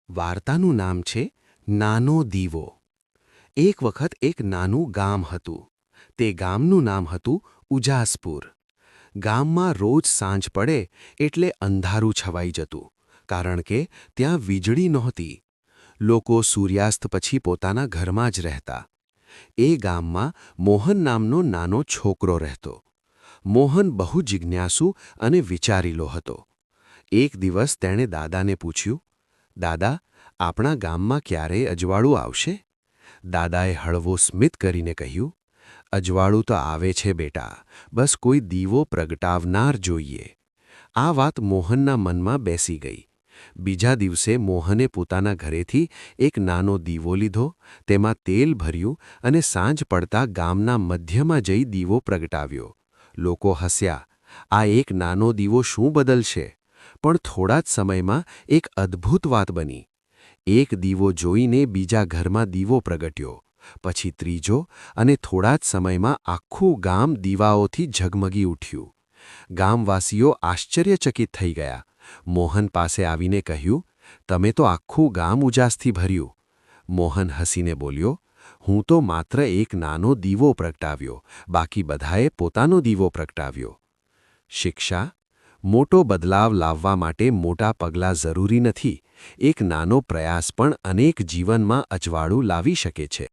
વાર્તાનું નામ છે નાનો દીવો. એક વખત એક નાનું ગામ હતું. તે ગામનું નામ હતું ઉજાસપુર. ગામમાં રોજ સાંજ પડે એટલે અંધારું છવાઈ જતું, કારણ કે ત્યાં વીજળી નહોતી. લોકો સૂર્યાસ્ત પછી પોતાના ઘરમાં જ રહેતા. એ ગામમાં મોહન નામનો નાનો છોકરો રહેતો. મોહન બહુ જિજ્ઞાસુ અને વિચારીલો હતો. એક દિવસ તેણે દાદાને પૂછ્યું, દાદા, આપણા ગામમાં ક્યારેય અજવાળું આવશે? દાદાએ હળવો સ્મિત કરીને કહ્યું, અજવાળું તો આવે છે બેટા, બસ કોઈ દીવો પ્રગટાવનાર જોઈએ. આ વાત મોહનના મનમાં બેસી ગઈ. બીજા દિવસે મોહને પોતાના ઘરેથી એક નાનો દીવો લીધો, તેમાં તેલ ભર્યું અને સાંજ પડતા ગામના મધ્યમાં જઈ દીવો પ્રગટાવ્યો. લોકો હસ્યા. આ એક નાનો દીવો શું બદલશે? પણ થોડા જ સમયમાં એક અદ્ભુત વાત બની. એક દીવો જોઈને બીજા ઘરમાં દીવો પ્રગટ્યો, પછી ત્રીજો, અને થોડા જ સમયમાં આખું ગામ દીવાઓથી ઝગમગી ઉઠ્યું. ગામવાસીઓ આશ્ચર્યચકિત થઈ ગયા. મોહન પાસે આવીને કહ્યું, તમે તો આખું ગામ ઉજાસથી ભર્યું. મોહન હસીને બોલ્યો, હું તો માત્ર એક નાનો દીવો પ્રગટાવ્યો, બાકી બધાએ પોતાનો દીવો પ્રગટાવ્યો. શિક્ષા: મોટો બદલાવ લાવવા માટે મોટા પગલાં જરૂરી નથી. એક નાનો પ્રયાસ પણ અનેક જીવનમાં અજવાળું લાવી શકે છે.